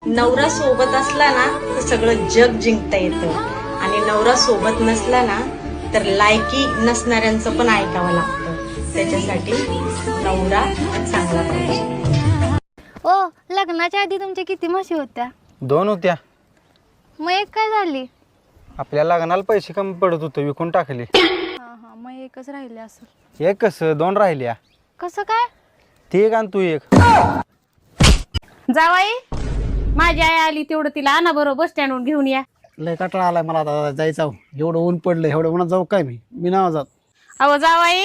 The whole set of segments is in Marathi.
नवरा सोबत असला ना तर सगळं जग जिंकता येतं आणि नवरा सोबत नसला ना तर लायकी नसणाऱ्यांचं पण ऐकावं लागतं. त्याच्यासाठी नवरा चांगला पाहिजे. ओ, लग्नाच्या आधी तुमच्या किती म्हशी होत्या? 2 होत्या. मग एक काय झाली? आपल्या लग्नाला पैसे कमी पडत होते, विकून टाकले. हा, मग एकच राहिली असेल. एक कसं 2 राहिल्या. कसं काय? ती एक आणि तू एक. जावाई, माझी आई आली तेवढं तिला आणा बरोबर बस स्टँडवरून घेऊन या. लय कटाळा आलाय मला आता जायचं. एवढं ऊन पडलं, एवढं उन्हात जाऊ काय मी नाव जात. अहो जावाई,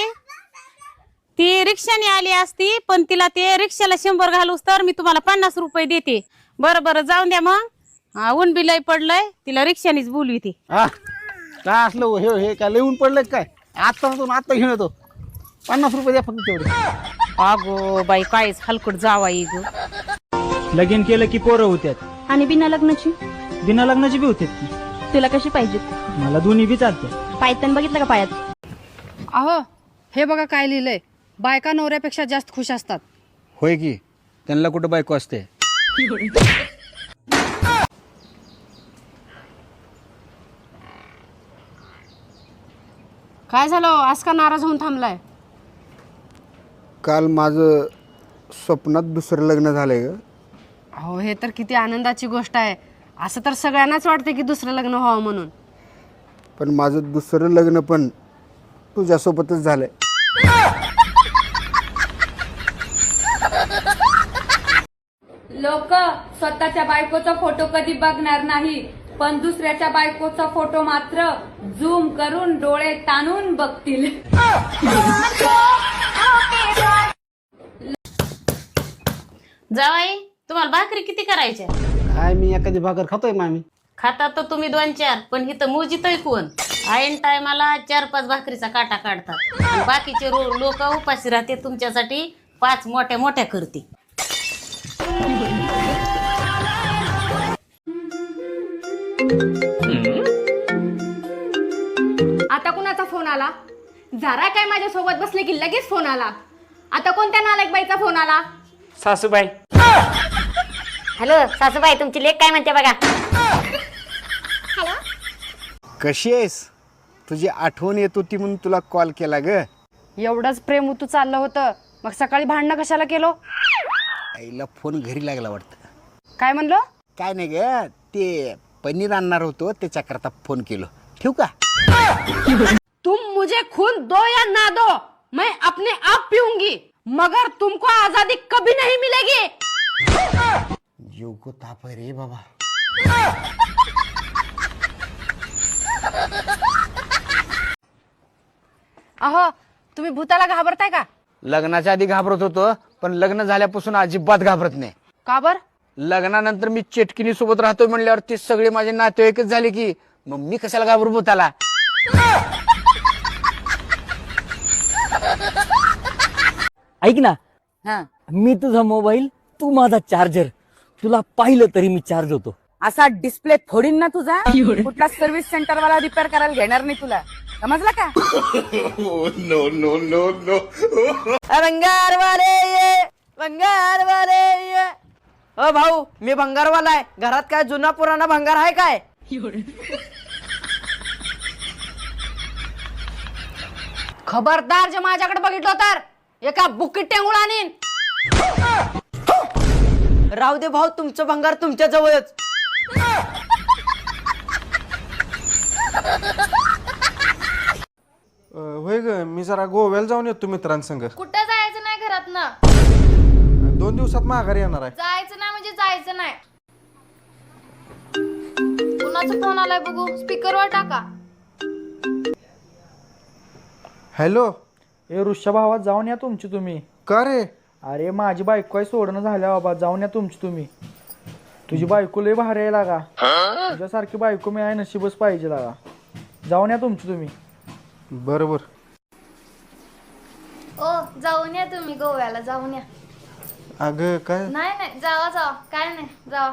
ती रिक्षाने आली असती पण तिला ते रिक्षाला 100 घालूस तर मी तुम्हाला 50 रुपये देते. बरं जाऊन द्या मग. ऊन बी लय पडलंय, तिला रिक्षानेच बोलवी ती. हा काय असलं हे काय लय ऊन पडलंय काय? आता घेऊन येतो. 50 रुपये द्या फक्त तेवढे. अगो बाई, कायच हलकट जावाई ग. लगीन केलं की पोरं होत्यात आणि बिना लग्नाची? बिना लग्नाची बी होत्यात की. तुला कशी पाहिजे? मला दोन्ही बी चालतात. पायतन बघितलं का पायात? अहो, हे बघा काय लिहिलंय. बायका नवऱ्यापेक्षा जास्त खुश असतात. होय की, त्यांना कुठं बायको असते. काय झालं आज का नाराज होऊन थांबलाय? काल माझं स्वप्नात दुसरं लग्न झालंय ग. अहो, हे तर किती आनंदाची गोष्ट आहे. असं तर सगळ्यांनाच वाटते की दुसरं लग्न व्हावं म्हणून. पण माझं दुसरं लग्न पण तुझ्यासोबतच झालंय. लोक स्वतःच्या बायकोचा फोटो कधी बघणार नाही, पण दुसऱ्याच्या बायकोचा फोटो मात्र झूम करून डोळे ताणून बघतील. जावाई, तुम्हाला भाकरी किती करायच्या? काय मी एखादी भाकर खातोय मामी. खाता तर तुम्ही 2-4, पण इथं मोजितोय कोण? ऐन टायमाला 4-5 भाकरीचा काटा काढतात आणि बाकीचे लोक उपाशी राहते. तुमच्यासाठी 5 मोठ्या मोठ्या करते. आता कुणाचा फोन आला? जरा काय माझ्या सोबत बसले की लगेच फोन आला. आता कोणत्या नालायक बाईचा फोन आला? सासूबाई. हॅलो सासूबाई, तुमची लेक काय म्हणते बघा. कशी आहेस? तुझी आठवण येत होती म्हणून तुला कॉल केला ग. एवढंच प्रेम उतू चाललं होतं, मग सकाळी भांडणं कशाला केलो? आईला फोन घरी लागला वाटतं. काय म्हणलो? काय नाही ग, ते पनीर आणणार होतो त्याच्याकरता फोन केलो. ठेवू का? तुम मुझे खून दो या ना दो, मैं अपने आप पीऊंगी, मगर तुमको आजादी कभी नहीं मिलेगी. जीव को ताप आहे रे बाबा. अहो, तुम्ही भूताला घाबरताय का? लग्नाच्या आधी घाबरत होतो, पण लग्न झाल्यापासून अजिबात घाबरत नाही. का बर? लग्नानंतर मी चेटकिनी सोबत राहतोय म्हणल्यावर ते सगळे माझे नातेवाईकच झाले की मग मी कशाला घाबरू भूताला. ऐक ना, मी तुझा मोबाईल, तू माझा चार्जर. तुला पाहिलं तरी मी चार्ज होतो. असा डिस्प्ले फोडीन ना तुझा. कुठला सर्व्हिस सेंटर वाला रिपेअर करायला घेणार नाही तुला, समजला का? भंगारवाले ये. अ भाऊ, मी भंगारवाला आहे. घरात काय जुना पुराणा भंगार आहे काय? खबरदार, जे माझ्याकडे बघितलं तर एका बुकीत टेंगुळ आणीन. राहू दे भाऊ, तुमचं भंगार तुमच्या जवळच. होय ग, मी जरा गोव्याला जाऊन येतो मित्रांसंग. कुठं जायचं नाही घरात ना? 2 दिवसात माघारी येणार आहे. जायचं नाही म्हणजे जायचं नाही. कुणाचा फोन आलाय बघू, स्पीकरवर टाका. हॅलो. ए ऋषा भावा, जाऊन या तुमची तुम्ही. का रे? अरे माझी बायको आहे सोडणं झाल्या बाबा, जाऊन या तुमची तुम्ही. तुझी बायको लय भारी आहे लागा. तुझ्यासारखी बायको मी आहे, नशीबच पाहिजे लागा. जाऊन या तुमची तुम्ही. बरोबर. ओ, जाऊन या तुम्ही गोव्याला, जाऊन या. अगं काय? नाही जावा काय नाही, जावा.